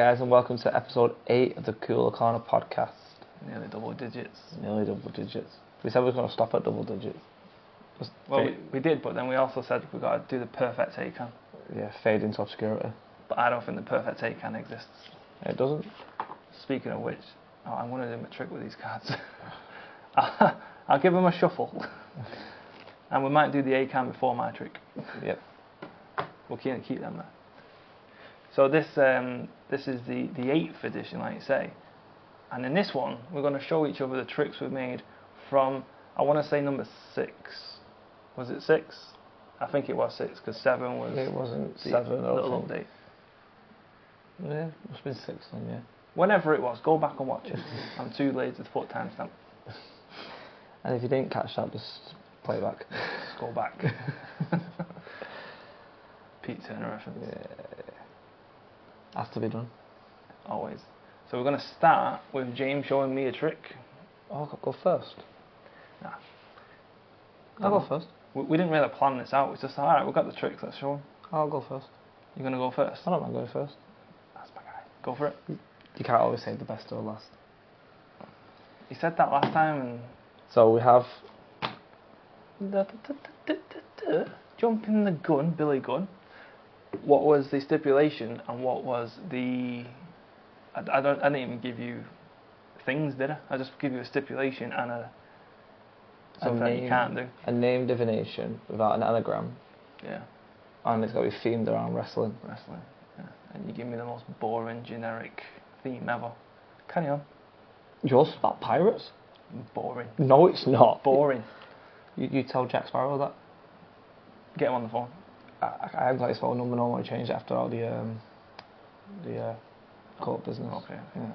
Guys, and welcome to episode 8 of the Cooler Corner podcast. Nearly double digits. Nearly double digits. We said we were going to stop at double digits. Well, we did, but then we also said we've got to do the perfect ACAAN. Yeah, fade into obscurity. But I don't think the perfect ACAAN exists. It doesn't? Speaking of which, I'm going to do my trick with these cards. I'll give them a shuffle. And we might do the ACAAN before my trick. Yep. We'll keep them there. So this is the 8th edition, like you say. And in this one, we're going to show each other the tricks we've made from, I want to say number 6. Was it 6? I think it was 6, because 7 was... It wasn't the 7, little update. Yeah, it must have been 6 then, yeah. Whenever it was, go back and watch it. I'm too lazy to put timestamp. And if you didn't catch that, just play it back. Just go back. Pete Turner reference. Yeah. Has to be done. Always. So we're going to start with James showing me a trick. Oh, I'll go first. Nah. I'll go first. We didn't really plan this out. It's just, alright, we've got the tricks, let's show them. I'll go first. You're going to go first? I don't mind going first. That's my guy. Go for it. You can't always save the best till last. You said that last time and... So we have... Jumping the gun, Billy Gunn. What was the stipulation and what was the... I didn't even give you things, did I? I just give you a stipulation and something that you can't do. A name divination without an anagram. Yeah. And it's got to be themed around wrestling. Wrestling. Yeah. And you give me the most boring, generic theme ever. Carry on. Yours about pirates? Boring. No, it's not. Boring. You tell Jack Sparrow that? Get him on the phone. I haven't got his phone number. No one changed it after all the court business. Okay. Yeah.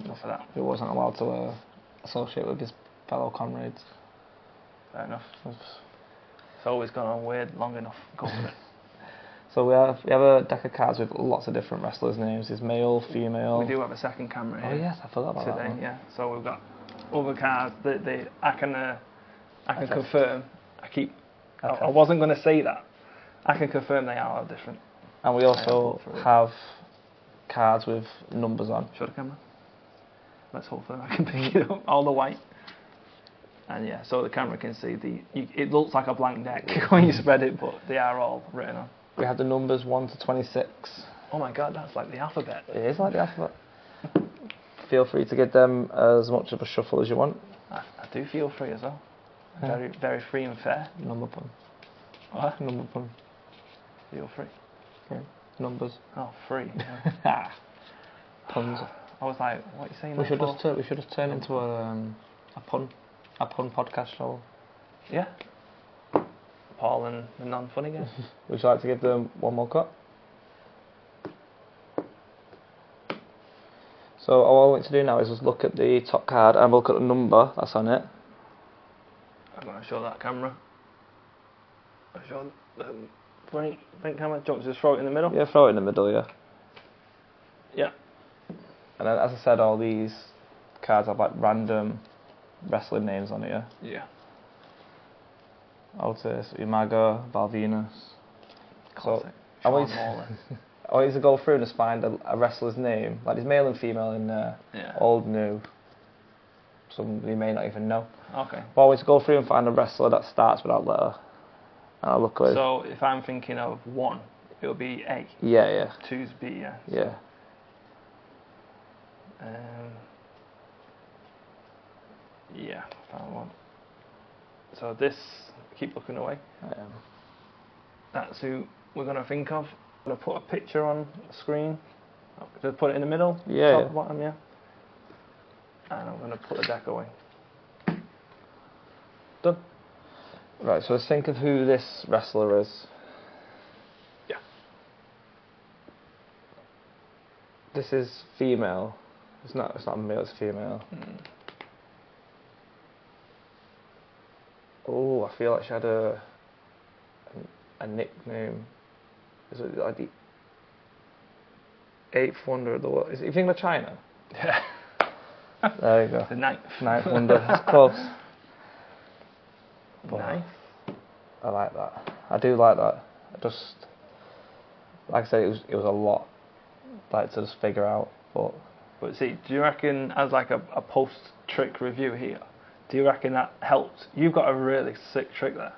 Enough of that. He wasn't allowed to associate with his fellow comrades. Fair enough. It's always gone on weird long enough. Go for it. So we have a deck of cards with lots of different wrestlers' names. There's male, female. We do have a second camera here. Oh yes, I forgot about today, that one. yeah. So we've got other cards that I can confirm. I wasn't going to say that. I can confirm they are all different. And we also have cards with numbers on. Show the camera. Let's hope that I can pick it up. All the white. And yeah, so the camera can see it looks like a blank deck when you spread it, but they are all written on. We have the numbers 1 to 26. Oh my god, that's like the alphabet. It is like the alphabet. Feel free to give them as much of a shuffle as you want. I do feel free as well. Very, very free and fair. Number pun. What? Number pun. Feel free. Okay. Numbers. Oh, free. Yeah. Puns. I was like, what are you saying? We should just turn into a pun podcast show. Yeah. Paul and the non-funny guy. Would you like to give them one more cut? So all I want to do now is just look at the top card and look at the number that's on it. I'm going to show that camera. I'll show the front camera. Do you want to just throw it in the middle? Yeah, throw it in the middle, yeah. Yeah. And then, as I said, all these cards have like random wrestling names on it, yeah? Yeah. Otis, Umaga, Balvinus. Classic. So, I want you to go through and just find a wrestler's name. Like there's male and female in there. Yeah. Old, new. Some you may not even know. Okay. But I want you to go through and find a wrestler that starts with that letter. And I'll look at So if I'm thinking of 1, it'll be A. Yeah, yeah. 2's B, yeah. Yeah. Yeah, found 1. So this, keep looking away. That's who we're going to think of. I'm going to put a picture on the screen. Just put it in the middle. Yeah. Top, bottom, yeah. And I'm going to put the deck away. Done. Right, so let's think of who this wrestler is. Yeah. This is female. It's not male, it's female. Oh, I feel like she had a nickname. Is it like the 8th wonder of the world? Is it, you think of China? Yeah. There you go. The 9th. 9th wonder. That's close. But 9th? I like that. I do like that. Like I said, it was a lot. like to just figure out. But see, do you reckon, as like a post-trick review here, do you reckon that helped? You've got a really sick trick there.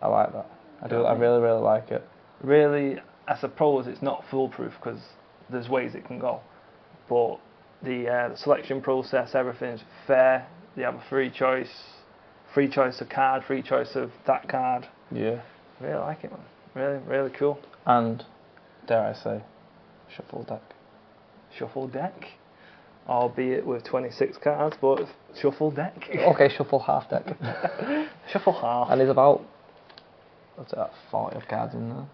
I like that. I do. I really, really like it. Really, I suppose it's not foolproof because there's ways it can go, but the selection process, everything's fair. You have a free choice of card, free choice of that card. Yeah. Really like it, man. Really, really cool. And dare I say, shuffle deck. Shuffle deck, albeit with 26 cards, but shuffle deck. Okay, shuffle half deck. Shuffle half. And there's about, what's that, 40 of cards in there.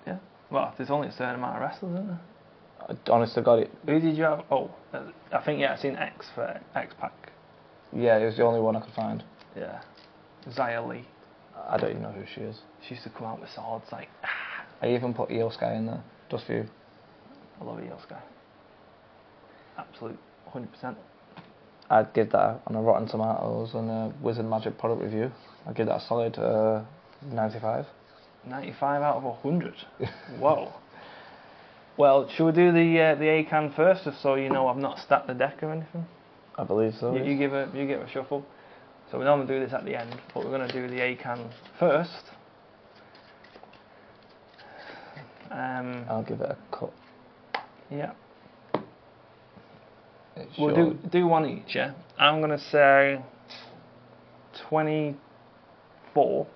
Yeah. Well, there's only a certain amount of wrestlers, isn't there? I honestly got it. Who did you have? Oh, I think I've seen X for X Pack. Yeah, it was the only one I could find. Yeah. Zaya Lee. I don't even know who she is. She used to come out with swords like. I even put Eel Sky in there, just for you. I love Eel Sky. Absolute 100%. I'd give that on a Rotten Tomatoes and a Wizard Magic product review. I'd give that a solid 95. 95 out of 100. Whoa. Well, should we do the ACAAN first, just so you know I've not stacked the deck or anything? I believe so. You give a shuffle. So we normally do this at the end, but we're going to do the ACAAN first. I'll give it a cut. Yeah. We'll do one each, yeah? I'm going to say 24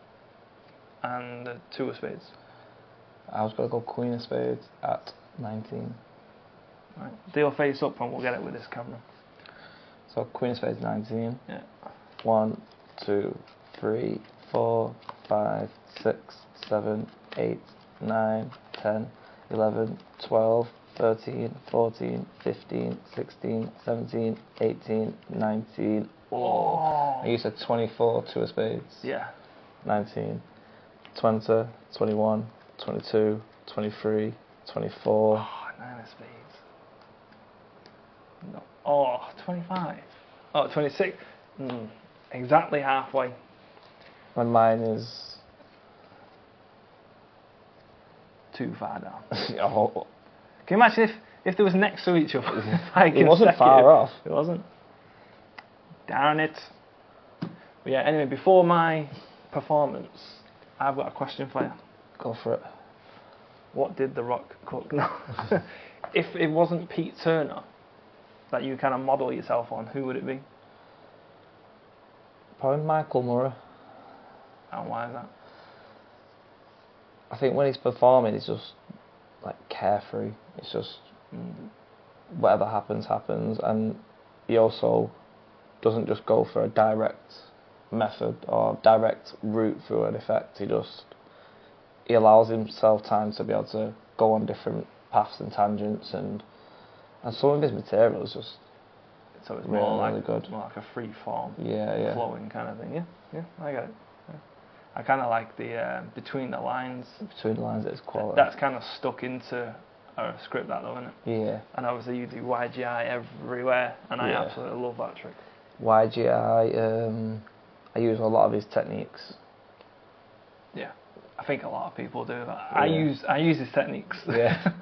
and 2 of spades. I was going to go Queen of Spades at 19. Right. Deal face up and we'll get it with this camera. So Queen of Spades 19. Yeah. 1, 2, 3, 4, 5, 6, 7, 8, 9, 10, 11, 12, 13, 14, 15, 16, 17, 18, 19. Oh. You said 24, 2 of spades. Yeah. 19, 20, 21, 22, 23, 24. Oh, 9 of spades. No. Oh, 25. Oh, 26. Exactly halfway. And mine is... too far down. Oh. Can you imagine if they was next to each other? It wasn't far off. It wasn't. Darn it. But yeah, anyway, before my performance, I've got a question for you. Go for it. What did The Rock cook? No. If it wasn't Pete Turner that you kind of model yourself on, who would it be? Probably Michael Murray. And why is that? I think when he's performing, he's just like carefree. It's just whatever happens, happens, and he also doesn't just go for a direct method or direct route through an effect. He allows himself time to be able to go on different paths and tangents, and some of his material is just so it's really, more really good. More like a free form, flowing kind of thing. Yeah, I get it. Yeah. I kind of like the between the lines. Between the lines, it's quality. That's kind of stuck into a script, that though, isn't it? Yeah. And obviously you do YGI everywhere, and I absolutely love that trick. YGI, I use a lot of his techniques. Yeah, I think a lot of people do. I use his techniques. Yeah.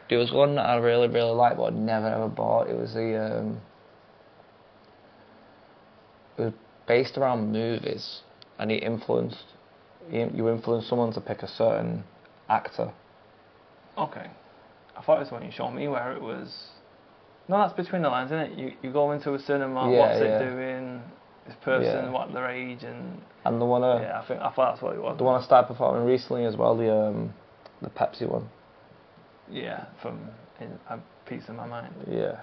There was one that I really, really liked, but I never ever bought. It was it was based around movies, and you influenced someone to pick a certain actor. Okay, I thought it was when you showed me where it was. No, that's between the lines, isn't it? You go into a cinema, what's it doing? This person, what their age, and the one. I thought that's what it was. The one I started performing recently as well, the Pepsi one. Yeah, from A Piece of My Mind. Yeah.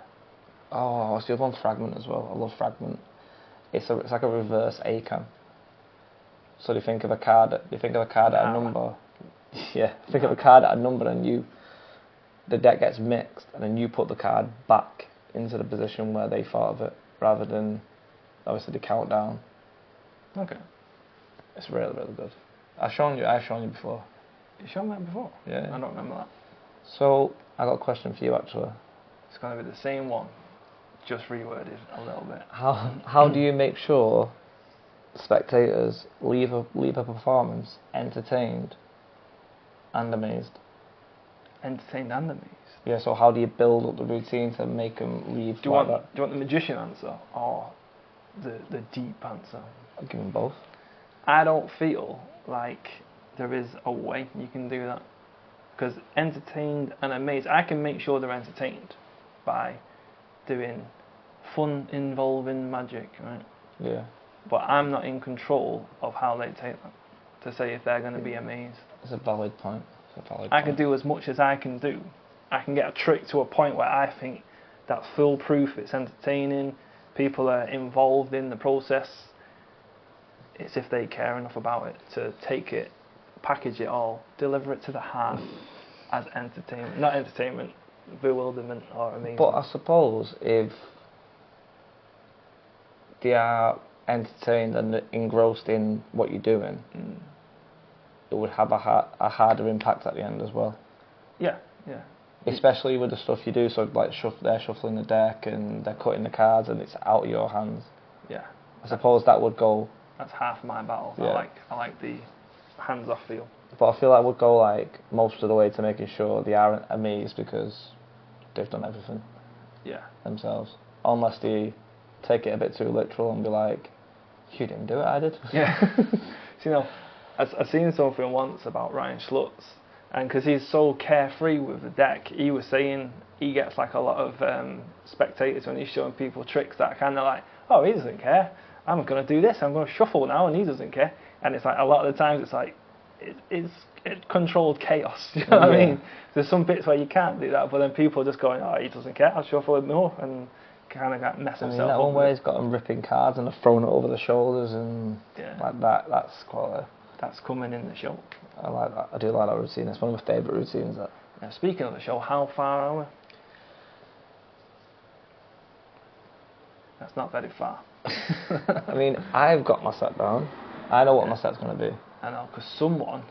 Oh, what's the other one? Fragment as well. I love Fragment. It's like a reverse ACAAN. So you think of a card at a number. Yeah. Think of a card at a number, and the deck gets mixed, and then you put the card back into the position where they thought of it, rather than obviously the countdown. Okay. It's really, really good. I've shown you before. You shown me that before? Yeah. I don't remember that. So I got a question for you actually. It's going to be the same one, just reworded a little bit. How do you make sure spectators leave a performance entertained and amazed? entertained and amazed. Yeah, so how do you build up the routine to make them leave Do you like want that? the magician answer or the deep answer? I'll give them both. I don't feel like there is a way you can do that. Because entertained and amazed, I can make sure they're entertained by doing fun involving magic, right? Yeah. But I'm not in control of how they take that to say if they're going to be amazed. It's a valid point. I can do as much as I can do. I can get a trick to a point where I think that's foolproof, it's entertaining, people are involved in the process. It's if they care enough about it to take it, package it all, deliver it to the heart as entertainment. Not entertainment, bewilderment or amazement. But I suppose if they are entertained and engrossed in what you're doing, it would have a harder impact at the end as well. Yeah. Especially with the stuff you do, so like they're shuffling the deck and they're cutting the cards and it's out of your hands. Yeah. I suppose that would go. That's half my battle. Yeah. I like the hands-off feel. But I feel like would go like most of the way to making sure they aren't amazed because they've done everything. Yeah. Themselves, unless they take it a bit too literal and be like, "You didn't do it, I did." Yeah. So, I've seen something once about Ryan Schlutz, and because he's so carefree with the deck, he was saying he gets like a lot of spectators when he's showing people tricks that are kind of like, oh, he doesn't care. I'm going to do this. I'm going to shuffle now, and he doesn't care. And it's like a lot of the times it's like it's controlled chaos. You know what I mean? There's some bits where you can't do that, but then people are just going, oh, he doesn't care. I'll shuffle it more, and kind of mess himself that up. one where he's got them ripping cards and they're throwing it over the shoulders and like that. That's quality. That's coming in the show. I like that. I do like that routine. It's one of my favourite routines. That. Now, speaking of the show, how far are we? That's not very far. I mean, I've got my set down. I know what my set's going to be. I know, because someone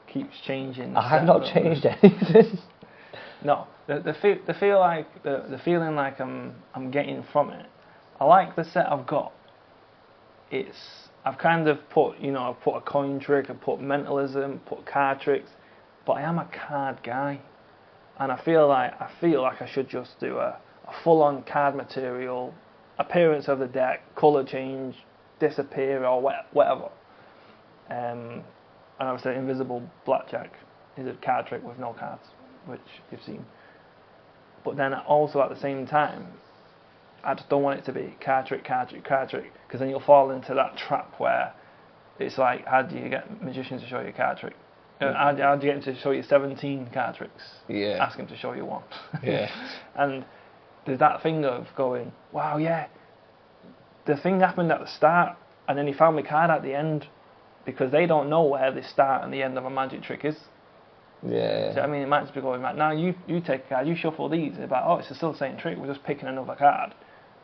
keeps changing. I have not changed anything. No, the feeling like I'm getting from it. I like the set I've got. I've kind of put a coin trick, I've put mentalism, put card tricks, but I am a card guy, and I feel like I should just do a full-on card material, appearance of the deck, colour change, disappear or whatever. And obviously invisible blackjack is a card trick with no cards, which you've seen. But then also at the same time, I just don't want it to be card trick, because then you'll fall into that trap where it's like, how do you get magicians to show you a card trick? How do you get them to show you 17 card tricks? Yeah. Ask them to show you one. Yeah. And there's that thing of going, wow, yeah, the thing happened at the start, and then he found my card at the end, because they don't know where the start and the end of a magic trick is. Yeah. So, I mean, it might just be going, right, now you take a card, you shuffle these, and it's like, oh, it's still the same trick, we're just picking another card.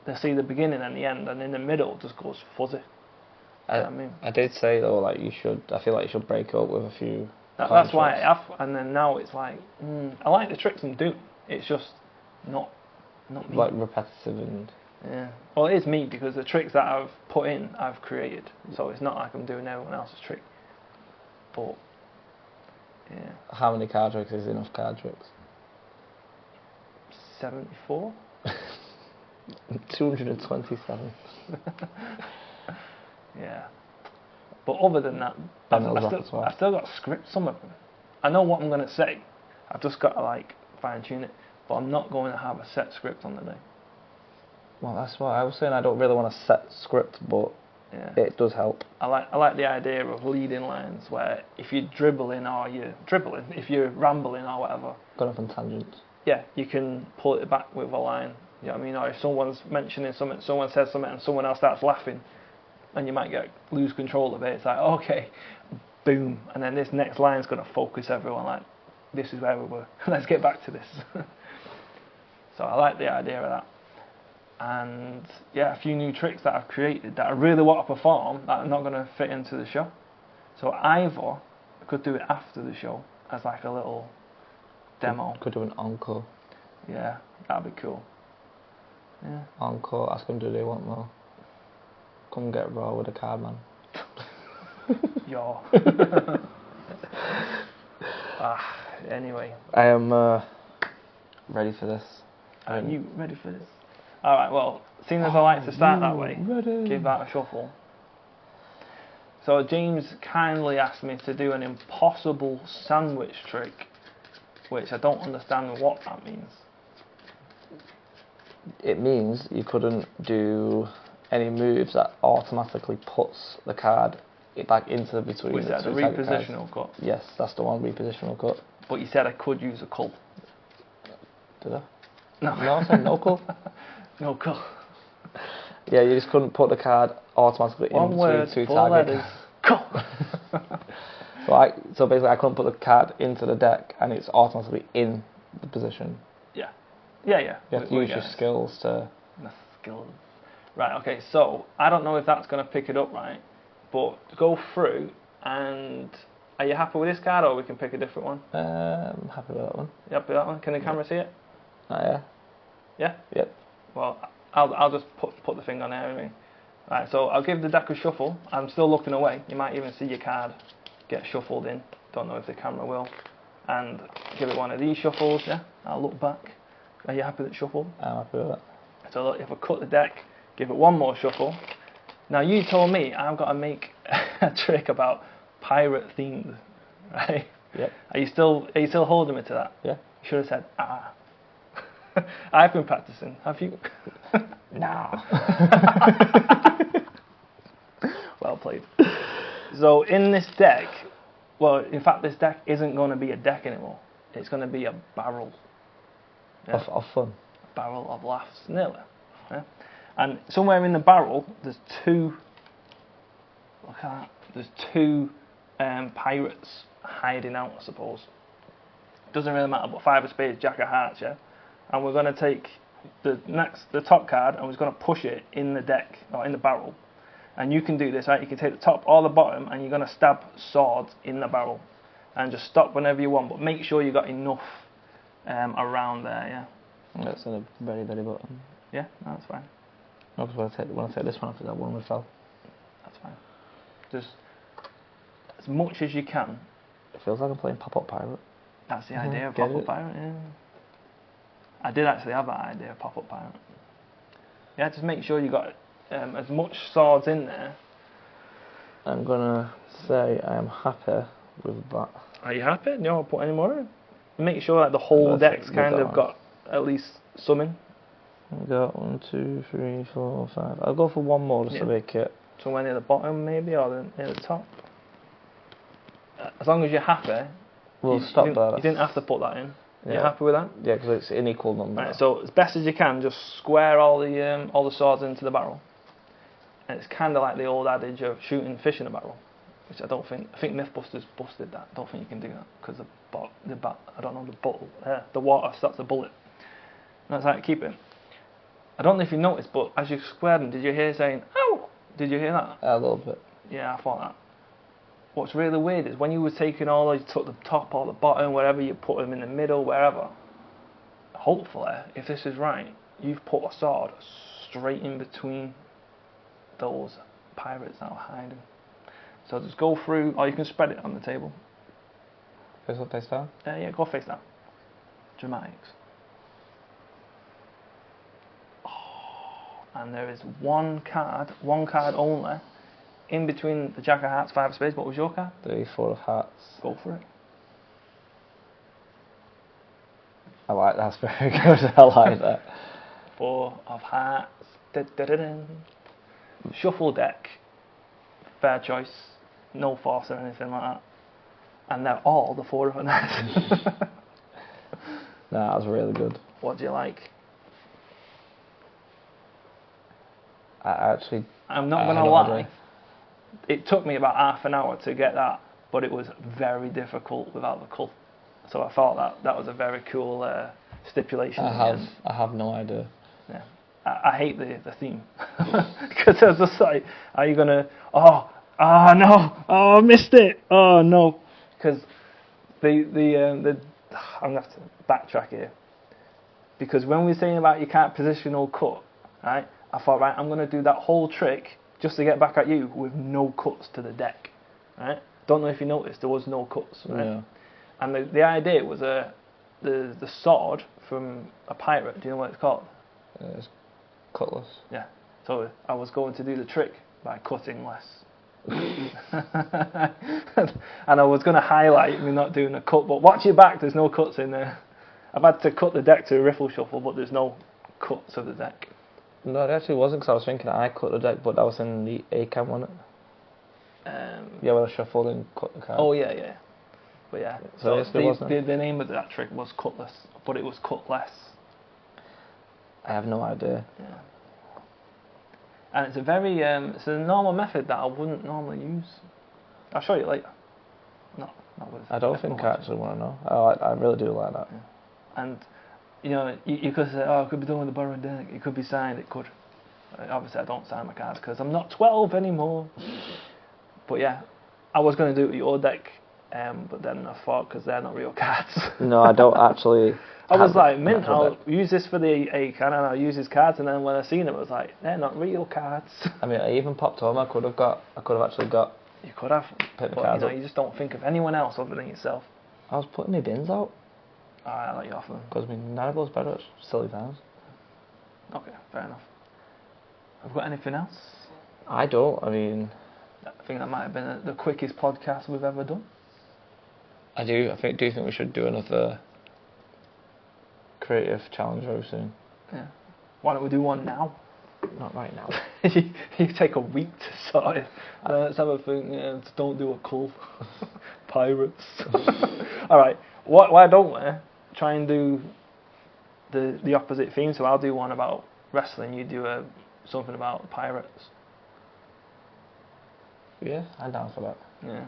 They see the beginning and the end, and in the middle it just goes fuzzy. I did say though, like I feel like you should break up with a few. That's why I have, and then now it's like, I like the tricks I'm doing. It's just not me. Like repetitive and. Yeah. Well, it is me because the tricks that I've put in, I've created. So it's not like I'm doing everyone else's trick. But yeah. How many card tricks is enough card tricks? 74. 227. Yeah. But other than that, I've still got to script some of them. I know what I'm going to say. I've just got to fine tune it. But I'm not going to have a set script on the day. Well, that's why I was saying I don't really want a set script, but it does help. I like the idea of leading lines where if you're dribbling or if you're rambling or whatever. Going off on tangents. Yeah, you can pull it back with a line. You know what I mean? Or if someone's mentioning something, someone says something and someone else starts laughing, and you might lose control of it. It's like, okay, boom, and then this next line's going to focus everyone like, this is where we were. Let's get back to this. So I like the idea of that. And yeah, a few new tricks that I've created that I really want to perform that are not going to fit into the show. So either I could do it after the show as like a little demo. Could do an encore. Yeah, that'd be cool. Yeah. Encore, ask them do they want more. Come get raw with a card man. Yo. Anyway. I am ready for this. Are you ready for this? Alright, well, seeing as I like to start that way, give that a shuffle. So James kindly asked me to do an impossible sandwich trick, which I don't understand what that means. It means you couldn't do any moves that automatically puts the card back into between Which the is a two target cards. repositional cut. Yes, that's the one, repositional cut. But you said I could use a cull. Did I? No. No, I said no cull. No cull. Yeah, you just couldn't put the card automatically in between two target cards. Cull. So basically I couldn't put the card into the deck and it's automatically in the position. Yeah. You have to use your skills to... The skills. Right, okay, so I don't know if that's going to pick it up right, but go through and... Are you happy with this card or we can pick a different one? I'm happy with that one. You happy with that one? Can the camera see it? Yeah. Yeah? Yep. Well, I'll just put the thing on there anyway. Right, so I'll give the deck a shuffle. I'm still looking away. You might even see your card get shuffled in. Don't know if the camera will. And give it one of these shuffles, yeah? I'll look back. Are you happy with it shuffled? I'm happy with that. So look, if I cut the deck, give it one more shuffle. Now you told me I've got to make a trick about pirate themed, right? Yep. Are you still holding me to that? Yeah. You should have said I've been practicing. Have you? No. Well played. So in this deck, well, in fact, this deck isn't going to be a deck anymore. It's going to be a barrel. Yeah? Of fun. A barrel of laughs, nearly. Yeah? And somewhere in the barrel, there's two. Look at that. There's two pirates hiding out, I suppose. Doesn't really matter, but 5 of spades, Jack of hearts, yeah. And we're going to take the top card and we're going to push it in the deck or in the barrel. And you can do this, right? You can take the top or the bottom and you're going to stab swords in the barrel. And just stop whenever you want, but make sure you got enough around there, yeah. That's at the very, very bottom. Yeah, no, that's fine. No, because when I take this one off, that one would fell. That's fine. Just as much as you can. It feels like I'm playing Pop-Up Pirate. That's the idea of Pop-Up Pirate, yeah. I did actually have that idea of Pop-Up Pirate. Yeah, just make sure you got as much swords in there. I'm gonna say I am happy with that. Are you happy? You don't want to put any more in? Make sure that the whole deck's kind of got at least some in. I've got 1, 2, 3, 4, 5. I'll go for one more just to make it. Somewhere near the bottom maybe, or near the top. As long as you're happy. We'll stop there. You didn't have to put that in. Yeah. You're happy with that? Yeah, because it's an equal number. Right, so as best as you can, just square all the swords into the barrel. And it's kind of like the old adage of shooting fish in a barrel, which I think Mythbusters busted that. I don't think you can do that because the water stops the bullet. And that's how to keep it. I don't know if you noticed, but as you squared them, did you hear saying "ow"? Did you hear that? A little bit. Yeah, I thought that. What's really weird is when you were taking you took the top or the bottom, wherever you put them in the middle, wherever. Hopefully, if this is right, you've put a sword straight in between those pirates that are hiding. So just go through, or you can spread it on the table. Face up, face down? Yeah, go face down. Dramatics. And there is one card only, in between the Jack of Hearts, 5 of spades. What was your card? 3, 4 of hearts. Go for it. I like that. That's very good. I like that. 4 of hearts. Da-da-da-dun. Shuffle deck. Fair choice. No force or anything like that. And they're all the 4 of hearts. Nah, that was really good. What do you like? I'm not going to lie. It took me about half an hour to get that, but it was very difficult without the cull. So I thought that was a very cool stipulation. I have no idea. Yeah, I hate the theme because I was just like, are you gonna? Oh no! Oh, I missed it! Oh no! Because I'm gonna have to backtrack here because when we were saying about you can't positional cut, right? I thought, right, I'm going to do that whole trick just to get back at you with no cuts to the deck, right? Don't know if you noticed, there was no cuts, right? Yeah. And the idea was the sword from a pirate. Do you know what it's called? It's cutlass. Yeah. So I was going to do the trick by cutting less. And I was going to highlight me not doing a cut, but watch your back, there's no cuts in there. I've had to cut the deck to a riffle shuffle, but there's no cuts of the deck. No, it actually wasn't, because I was thinking I cut the deck, but that was in the ACAAN, wasn't it? Yeah, where I shuffled and cut the card. Oh, yeah. But yeah, So the name of that trick was cutlass, but it was cut less. I have no idea. Yeah. And it's a very, it's a normal method that I wouldn't normally use. I'll show you later. Not with I don't think I actually want to know. I really do like that. Yeah. And, you know, you could say, oh, it could be done with a borrowed deck. It could be signed. It could. Obviously, I don't sign my cards because I'm not 12 anymore. But yeah, I was going to do it with your deck, but then I thought, because they're not real cards. No, I don't actually. I was like, mint, I'll use this for the ACAAN and I'll use his cards, and then when I seen it, I was like, they're not real cards. I mean, I even popped home. I could have actually got. You could have, Pick the but cards you know, up. you just don't think of anyone else other than yourself. I was putting my bins out. Alright, I'll let you off them. Because my nine goes better at silly times. Okay, fair enough. Have we got anything else? I don't. I mean, I think that might have been the quickest podcast we've ever done. I do. Do you think we should do another creative challenge very soon? Yeah. Why don't we do one now? Not right now. You take a week to sort it. Let's have a think. Yeah, don't do a call. Pirates. Alright, why don't we try and do the opposite theme? So I'll do one about wrestling, you do something about pirates. Yeah, I'm down for that. Yeah.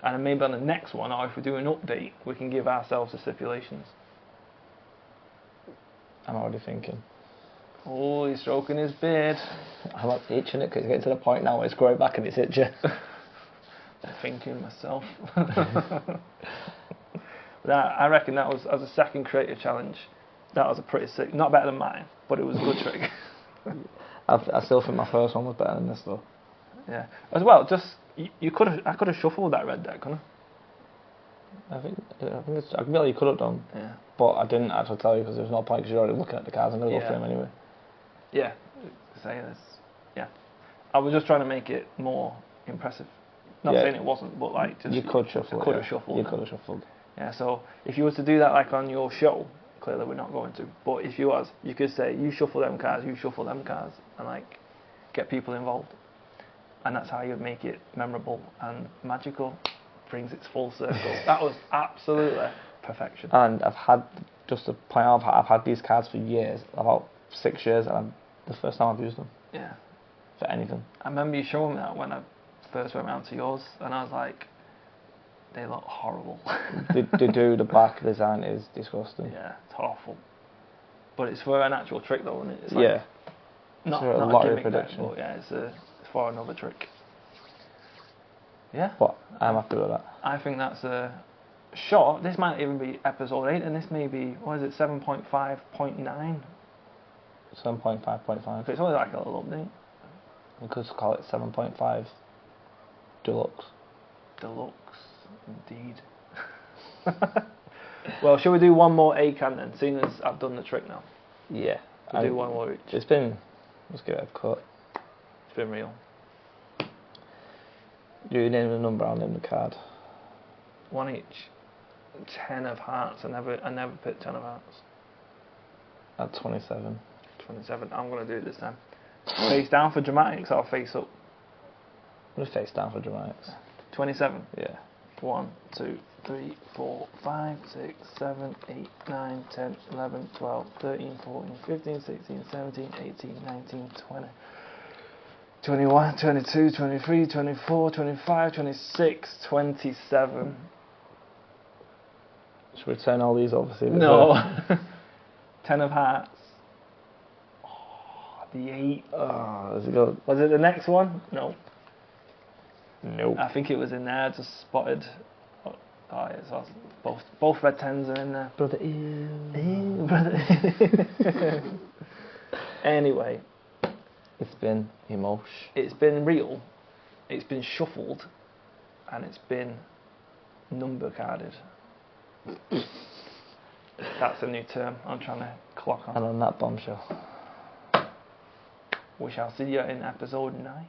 And then maybe on the next one, or if we do an update, we can give ourselves the stipulations. I'm already thinking. Oh, he's stroking his beard. I'm not itching it because it's getting to the point now where it's growing back and it's itching. I'm thinking myself. I reckon that was, as a second creative challenge, that was a pretty sick, not better than mine, but it was a good trick. I still think my first one was better than this though. Yeah. As well, just I could have shuffled that red deck, couldn't I? I think I really could have done. Yeah. But I didn't actually tell you because there's no point because you're already looking at the cards. I'm going to go through them anyway. Yeah. Say this. Yeah. I was just trying to make it more impressive. Not saying it wasn't, but like just you could shuffle. Could have shuffled. You could have shuffled. Yeah. So if you were to do that like on your show, clearly we're not going to. But if you was, you could say you shuffle them cards, you shuffle them cards, and like get people involved. And that's how you'd make it memorable and magical. Brings its full circle. That was absolutely perfection. And I've had, just to point out, I've had these cards for years, about 6 years, and the first time I've used them. Yeah. For anything. I remember you showing me that when I first went round to yours, and I was like, they look horrible. the back design is disgusting. Yeah, it's awful. But it's for an actual trick though, isn't it? It's like, yeah. Not a not lot a of gimmick deck, reproduction. but yeah, it's for another trick. Yeah. But I'm happy with that. I think that's a short. This might even be episode 8, and this may be, what is it, 7.5.9? 7.5.5. It's only like a little update. We could call it 7.5 Deluxe. Deluxe, indeed. Well, shall we do one more ACAAN then, seeing as I've done the trick now? Yeah. We'll do one more each. Let's give it a cut. It's been real. You name the number, I'll name the card. One each. 10 of hearts. I never picked 10 of hearts. At 27. 27. I'm going to do it this time. Face down for dramatics or face up? I'm going to face down for dramatics. 27. Yeah. 1, 2, 3, 4, 5, 6, 7, 8, 9, 10, 11, 12, 13, 14, 15, 16, 17, 18, 19, 20. 21, 22, 23, 24, 25, 26, 27. Should we turn all these over? No. 10 of hearts. Oh, the 8. Oh, does it go? Was it the next one? No. Nope. I think it was in there. I just spotted. Oh, it's awesome. Both red 10s are in there. Brother Brother. Anyway. It's been emotion. It's been real. It's been shuffled. And it's been number carded. That's a new term I'm trying to clock on. And on that bombshell, We shall see you in episode 9.